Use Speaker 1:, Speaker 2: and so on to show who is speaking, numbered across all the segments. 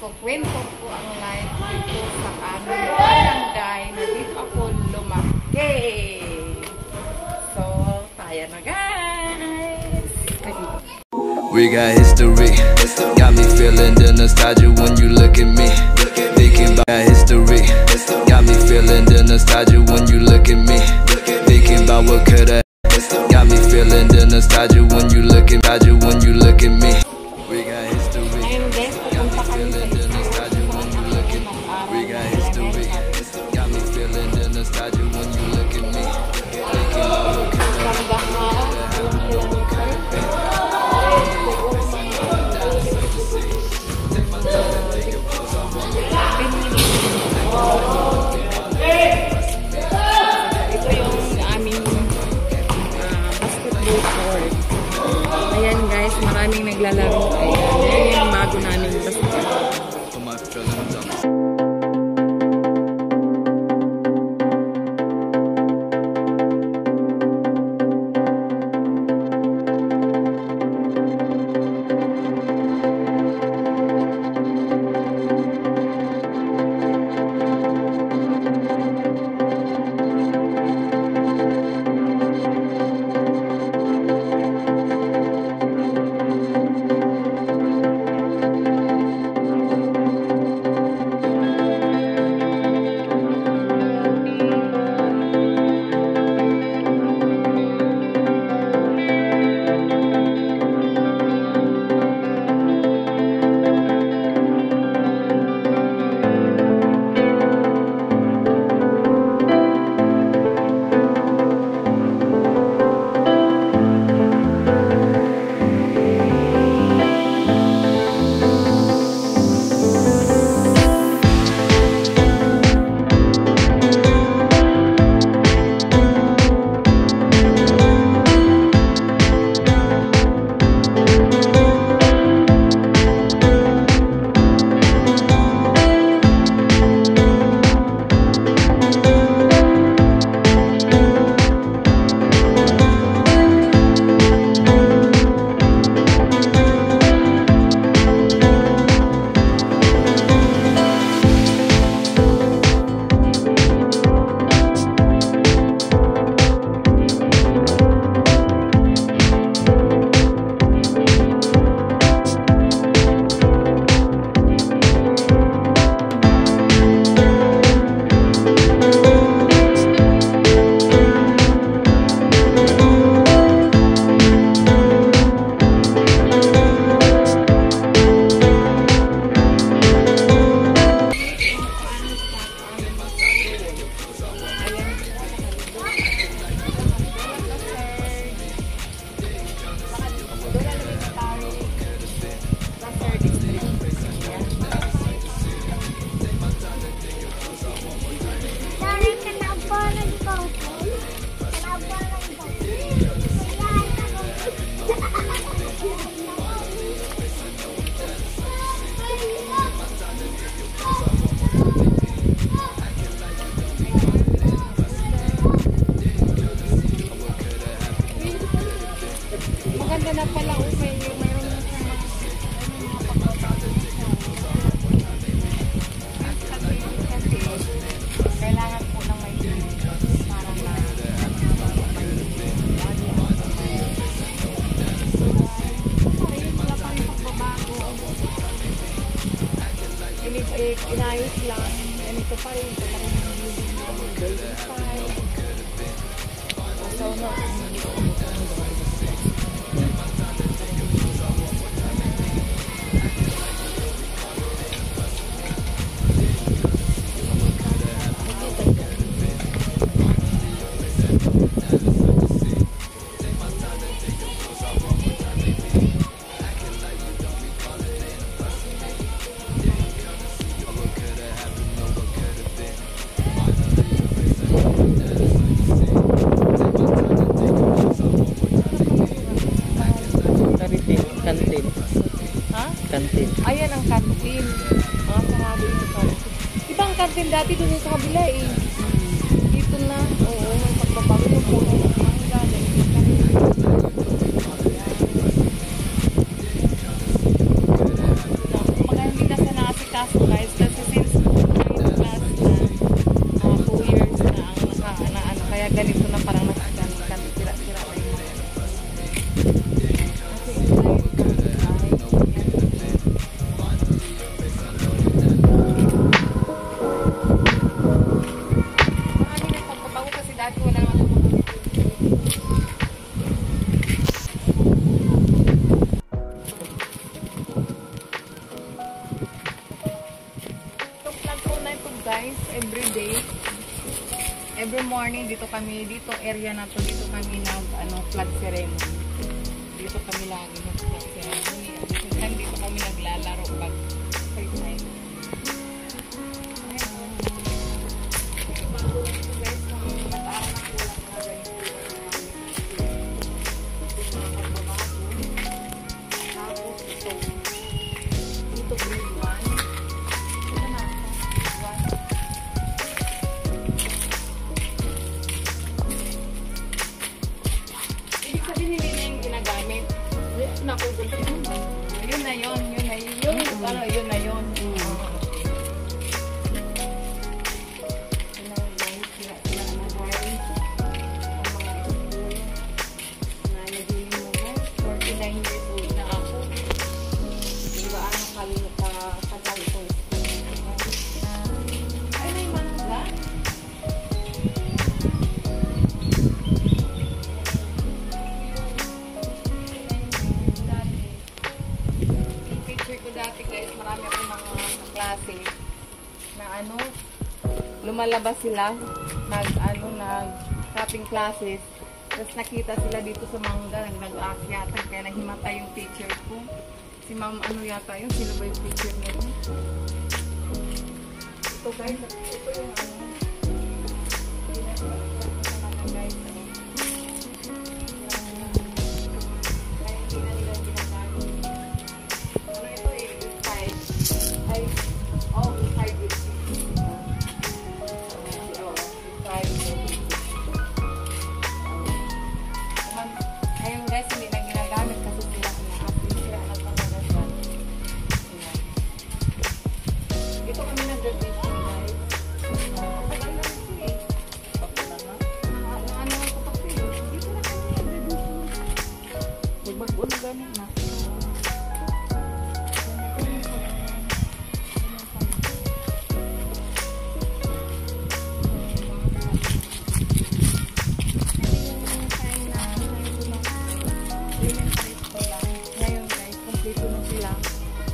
Speaker 1: Kukwento ko ang life dito sa aming barangay na dito ako lumaki. So, tayo na guys!
Speaker 2: We got history, got me feeling the nostalgia when you look at me. Thinking about history, got me feeling the nostalgia when you look at me. Thinking about what could've, got me feeling the nostalgia when you look at me. We got history, got me feeling the nostalgia when you look at me. We got history, got me feeling the nostalgia when you look at me. Thinking about what
Speaker 1: ito yung aming basketball court. Ayan guys, maraming naglalaro. Ayan yung bago namin basketball. Maganda na pala mayroon na siya. Kailangan po ng may para na inayos lang. Ito pa rin. Ito pa rin yung building namin. Building style. So, no.
Speaker 3: kantin.
Speaker 1: Ayan ang kantin. Mga sarado yung kantin. Diba ang kantin dati doon sa kabila eh. Dito na. Oo, may pagbabago yung puno. Ang galing. Mga hindi na sa nakasikaso guys. Kasi since 9 class na 2 years na ang ano. Kaya ganito na parang nakasira-sira na yung mga. Guys, every morning dito area na to, dito kami flag ceremony. Dito kami lagi ng flag ceremony. Dito kami naglalaro pag free time. Dito grade 1. Yun na yun. Yun na yun. Marami akong mga klase na lumalabas sila nag-shopping classes, tapos nakita sila dito sa mangga nag-aakyatan, kaya nahimatay yung teacher ko, si ma'am yata yun, sino ba yung teacher niya yun? Ito guys, ito yung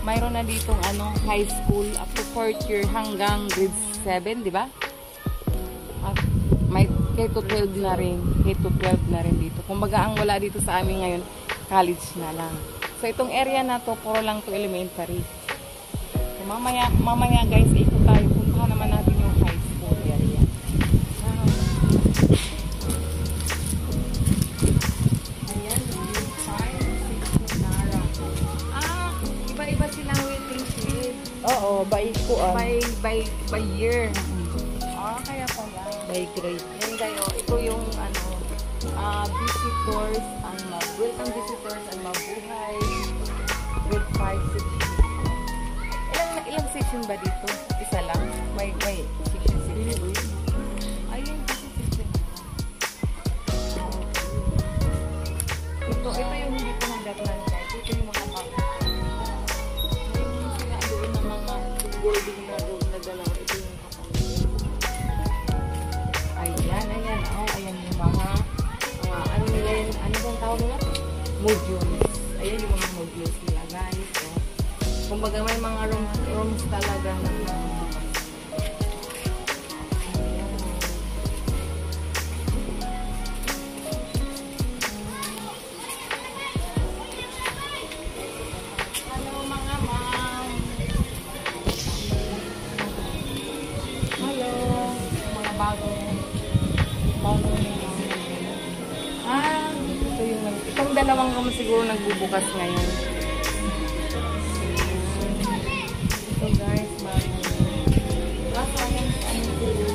Speaker 1: mayroon na ditong high school up to 4th year hanggang grade 7, di ba? At may K-12 na rin. K-12 na rin dito. Kumbaga ang wala dito sa amin ngayon, college na lang. So itong area na to, puro lang to elementary. So, mamaya guys, ikot tayo. Puntahan naman natin yung high school area. Ayan, iba-iba silang waiting list. Oo, by year. Kaya pala. By grade. Yan kayo, ito yung visitors, welcome visitors, ang mabuhay. Grade 5, 6. Ilang section ba dito? Isa lang? May section. Ayun, section. Ito yung hindi ko nadatnan guys. Ito yung mga bago. Ayun sila doon ng mga boarding na doon na dalawa. Ito yung ayan. Ayan yung mga nila yun, ano bang tawag nila? Modules. Ayan yung mga modules nila guys. Kumbaga may mga rooms talaga na hello mga ma'am. Hello. Mga bago itong dalawang room siguro nagbubukas ngayon. dito guys, bago. Kaso ayan sa ano dito.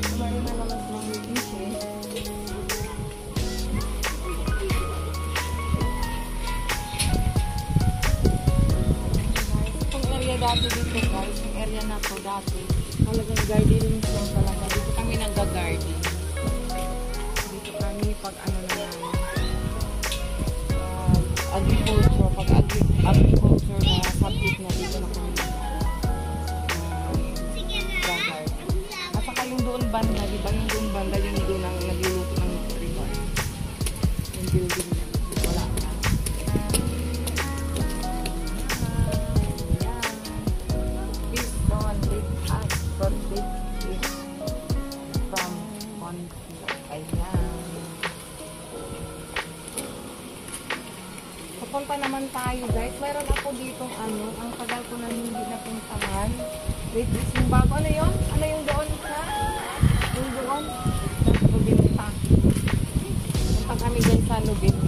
Speaker 1: Kumain na naman sa mga fish. Itong area dati dito guys, yung area na to dati. Talagang gardening lang talaga. Dito kami nag-garden. Dito kami pag ano na lang. Agriculture. Pag agriculture na subject na dito na kami nag-garden. At saka yung doon banda, di ba? Yung doon banda, yung doon ang nagluluto ng riba. Yung building na. Wala na. Please don't leave us. Protect it from conflict. Ayan. Pupunta naman tayo guys. Mayroon ako ditong ano. Ang tagal ko na hindi napuntahan. Wait, yung bago. Ano yun? Ano yung doon sa? Yung doon? Lubinta. Punta kami dyan sa Lubinta.